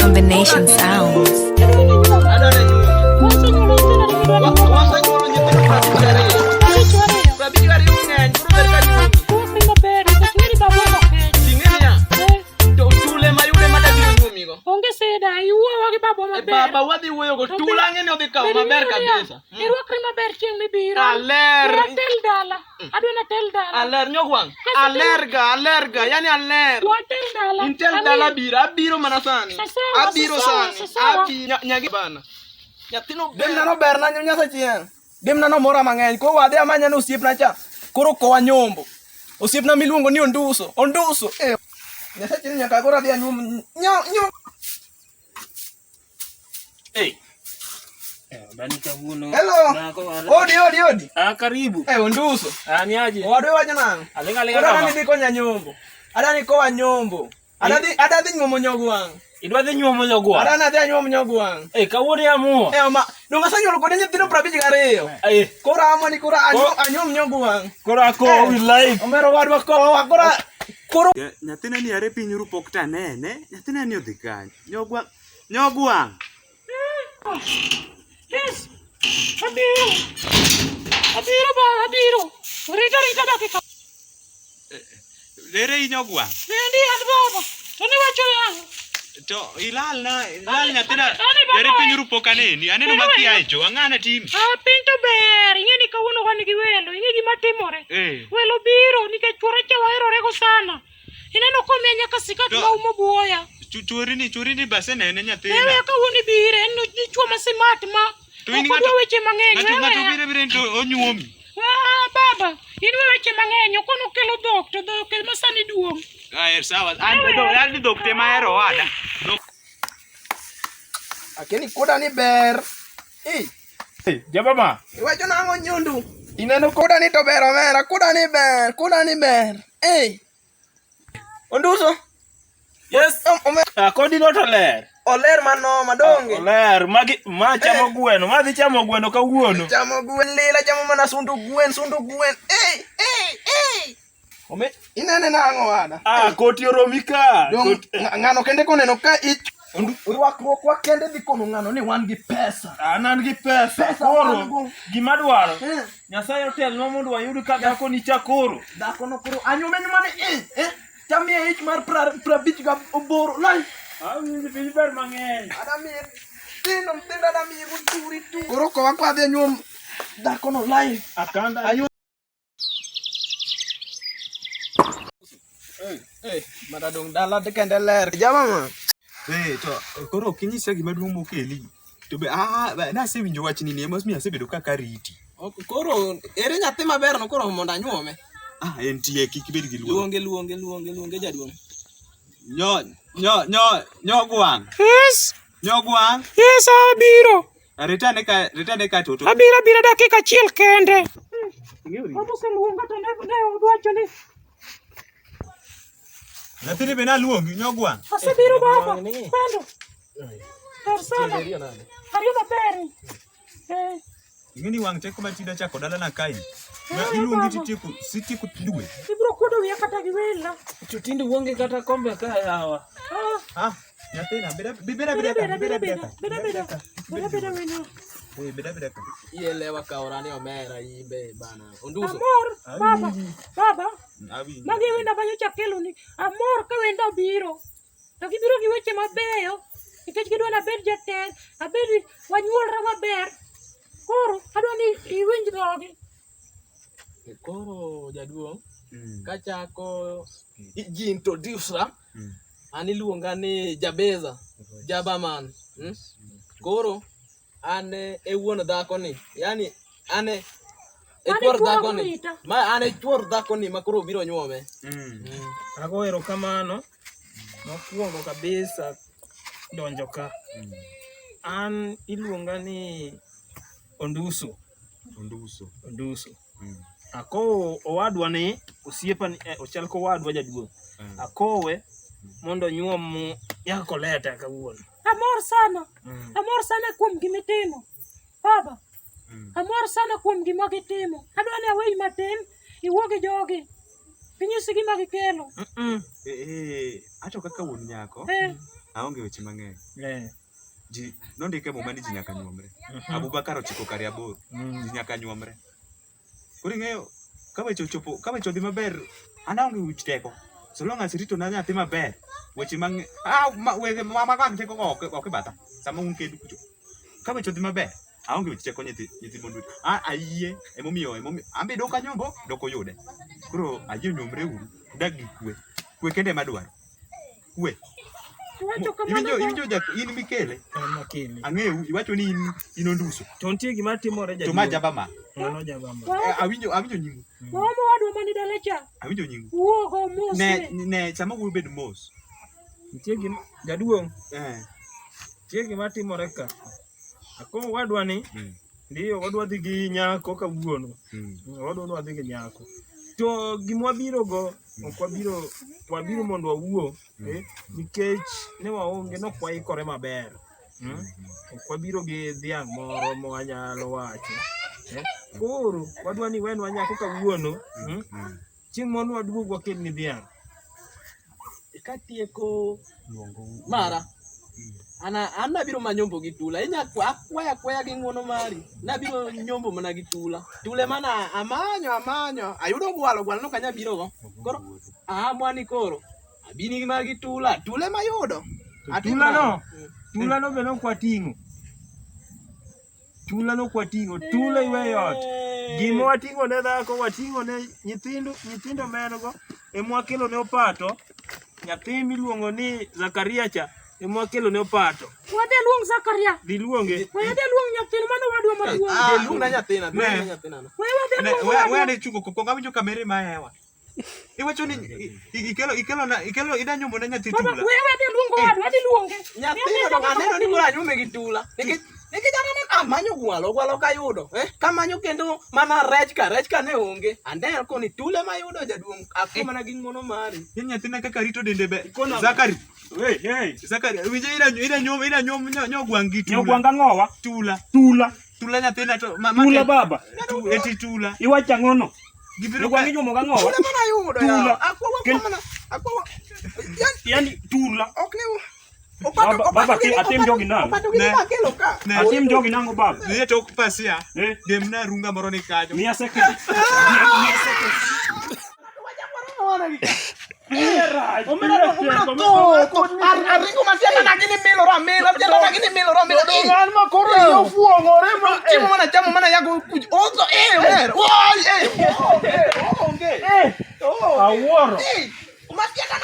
Combination sounds. Baba wadhi wuoyo go tulange ne odhi kaw maber kabisa. Irwakri maber chieng' mibiro. Aler. Tel dala. Adwena tel dala. Aler nyogwang. Alerga. Yani aler. Watel dala. Intel dala abiro mana sani. Abiro sani. Nyagi bana. Nyathino demna no ber na nyasa chieng'. Demna no mora mang'eny. Ko wadhi amanya no osiepna cha. Koro kowa nyombo. Osiepna miluongo ni Onduso. Nyasa chieng' nyaka gora dhi anyum. Hey. Bani kahuno. Hello. Odi. Karibu. Onduso. Ni aje? Wadwe wacho nang'o? Alenga kama. Adani konya nyombo. Adani kowa nyombo. Adani nyuomo nyogwang'. Idwa dhi nyuomo nyogwang'? Adani adhi nyuomo nyogwang'. Kawuono amuo. Ma, dong asenyuolo kode nyithindo 52. Koro amo ni koro anyuom nyogwang'. Koro ako we live. Omero wadwa koro nyathina ni are piny ru pok tanene. Nyathina ni odhi kanyo. Nyogwang'. Yes. Abiro. Rita dakika. Ere nyogwang'. Endi an baba. Toni wacho yango. To ilal nyathina ere piny ru pok aneni. Aneno makia echo. Ang'ana tim. Piny to ber. Ing'eni kawuono wan gi welo. Ing'e gima timore. Welo biro nikech chuore cha waherore go sana. Ineno komia nyaka sikat maumo buoya. Chuori ni base nene nyathina. Ewe kawuono bire. En chuo masimat ma. To in ng'ato weche mang'eny. Ng'ato bire to onyuomi. Baba, in weche mang'eny. Okono kelo dhok to dhok masani duong'. Sawa. An dhok te mahero wada. Akeni koda ni ber. Jabama. Iwacho nang'o nyundu? Ineno koda ni to ber omera. Koda ni ber. Onduso. Yes. Kodi no to ler. Oler mano madonge. Oler ma chamo gweno. Ma dhi chamo gweno kawuono. Chamo gwen lila chamo mana sundu gwen. Inene nang'o wada? Koti oromi ka. Ng'ano kende koneno ka ich rwakruok wa kende dhi kono ng'ano ni wan gi pesa. An gi pesa. Koro gima dwaro. Nyasaye otelnwa mondo wayud ka dhako ni chakoro. Dhako no koro anyume nyumane chamie ich mar 58 lai. Winji ber mang'eny. Adamie tino mtindo adamie guturi tu. Koro kowa kwa dhi anyuom dhako no lai. Akanda. Madadong dala kende ler. Jama ma. To koro okinyisa gima duong' mokeli. To be nasewinjo wachni ni emos mi asebedo kaka riti. Koro ere nyathi maber no koro mondo anyuome. Entie kik ibed gi luonge. Luonge jaduong'. Nyogwang'. Yes. Nyogwang'. Yes, abiro. Ritane ka toto. Abiro dakika achiel kende. Oto se luonga to ne odwacho ni. Nathini be naluongi Nyogwang'. Asebiro baba. Pendo. Persona. Ariyo maber. Ing'eni wang' teko matida chako dalana kae. Iluongi titieko dwe. Ibiro kuodo wiya kata gi welo. Tinde uonge kata kombe ka yawa. Nyathina beda ka. Ielewa kaora ni omera imbe bana. Onduso. Amor, baba. Magi wenda banyo chakelo ni. Amor ka wenda biro. To gibiro gi weche mabeyo. Nikech gidwa nabed jatend, abed wanyuolra maber. Koro adwa ni iwinj dhogi. Koro jaduong' kachako ji introduce an iluonga ni Jabeza, Jabaman. Koro an e wuon dhako ni. Yani an e chuor dhako ni. An e chuor dhako ni makoro biro nyuome. Ago erokamano. Mokwongo kabisa donjo ka. An iluonga ni Onduso. Ako owadwa ni osiepa ni ochal ko wadwa jaduong'. Akowe mondo nyuom yako leta kawuono. Amor sana kuom gimitimo. Baba. Amor sana kuom gima gitimo. Adwa ni awinj matin iwuogi jogi. Kinyisi gima gikelo. Ato kaka wuon nyako, aonge weche mang'eny. Ji nondike muma ni ji nyaka nyuomre. Abubakar ochiko kare 8, ji nyaka nyuomre. Koro ing'eyo ka weche ochopo, ka weche odhi maber, an aonge wich teko. So long as rito na nyathi maber, weche mang'eny wege mama kan teko ok bata. Sama un kedu kucho. Ka weche odhi maber, aonge wich teko nyithi mondo. Ayie emomiyo ambe doka nyombo doko yude. Koro ayie nyomre uru, udag gi kwe. Kwe kende madwaro. Kwe. Iwinjo in mikele. Ang'eyo iwacho ni in onduso. To nitie gima timore To ma Jabama. Mano Jabama. Awinjo nyingu. Mama wadwa mani dalacha. Awinjo nyingu. Wuogo mos. Ne sama wuoyo bed mos. Nitie gima jaduong'. Nitie gima timore ka. Akomo wadwa ni ndio wadwa dhi gi nyako kawuono. Wadwa dhi gi nyako. To gimwa biro go wabiro mondo wawuo nikech ne waonge no kwaikore maber. Wabiro gi dhiang' moro mwanyalo wacho. Koro wadwa ni wen wanyako kawuono. Chieng' mondo waduog wakel ni dhiang'. Katieko mara an nabiro manyombo gi tula. Inya akwaya gi ng'wono mari. Nabiro nyombo mana gi tula. Tule mana amanyo. Ayudo gwalo no kanya biro go. Koro mwani koro. Abini ma gi tula. Tule mayudo. Tula no be no kwating'o. Tula iwe ot. Gima wating'o ne dhako, wating'o ne nyithindo merogo. Emwakelo ne opato. Nyathi miluongo ni Zakaria cha. Emwakelo ne opato. Wade luong Zakaria. Dhi luonge. Wade luong nyathino mano wadwa maduong'. Luong na nyathina. We ane chungo koko ngawinjo kamere maewa. Iwacho ni ikelo ida nyombo na nyathi tula. We wade luongo wadwa dhi luonge. Nyathino to aneno ni koro anyume gi tula. Nikech aneno amanyo gwalo kayudo. Kamanyo kendo mana rech ka ne onge. Andeno koni tule mayudo jaduong' ako mana gi ng'wono mari. Yen nyathina kaka rito dende be. Zakari. Zakari, winjo ida nyom nyogwang' gi tula. Nyogwang' ang'owa? Tula nyathina to Tula baba. Eti tula. Iwacho ang'ono? Nyogwang' inyumo gang'owa? Tula mana yudo. Tula. Akwa. Yani tula. Ok ni Baba atim jogi nango. Atim jogi nango baba. Ni to pasia. Dem na runga moro ni kajo. Mia second. Arrigo matiana nagini milo ramela. Chamo mana yago ozo Aworo. matiana